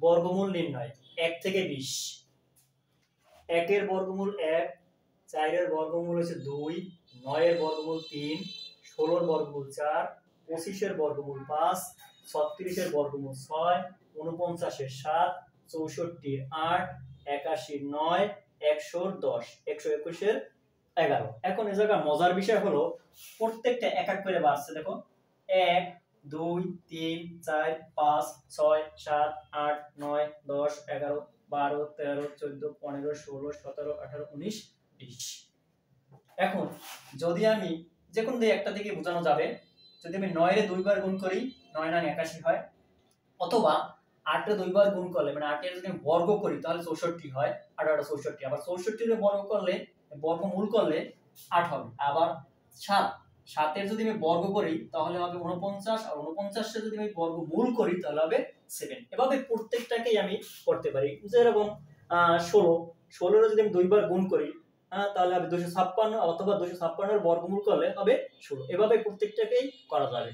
বর্গমূল নির্ণয় 1 থেকে 20। 1 এর বর্গমূল 1, 4 এর বর্গমূল হচ্ছে 2, 9 এর বর্গমূল 3, 16 এর বর্গমূল 4, 25 এর বর্গমূল 5, 36 এর বর্গমূল 6, 49 এর 7, 64 এর 8, 81 এর 9, 100 এর 10, 121 এর 11। এখন এই জায়গা মজার বিষয় হলো প্রত্যেকটা এক এক করে বাড়ছে। দেখো 1 2 3 4 5 6 7 8 9 10 11 12 13 14 15 16 17 18 19 20। এখন যদি আমি যে কোনো একটা দিকে বোঝানো যাবে, যদি আমি 9 এর 2 বার গুণ করি 9 9 81 হয়, অথবা 8 এর 2 বার গুণ করলে মানে 8 এর যদি বর্গ করি তাহলে 64 হয়, 8 8 64, আবার 64 এর বর্গ করলে বর্গমূল করলে 8 হবে। আবার 7 এর যদি আমি বর্গ করি তাহলে হবে 49, আর 49 এর যদি আমি বর্গমূল করি তাহলে হবে 7। এভাবে প্রত্যেকটাকেই আমি করতে পারি। যেরকম 16 এর যদি আমি 2 বার গুণ করি তাহলে হবে 256, অথবা 256 এর বর্গমূল করলে হবে 16। এভাবে প্রত্যেকটাকেই করা যাবে।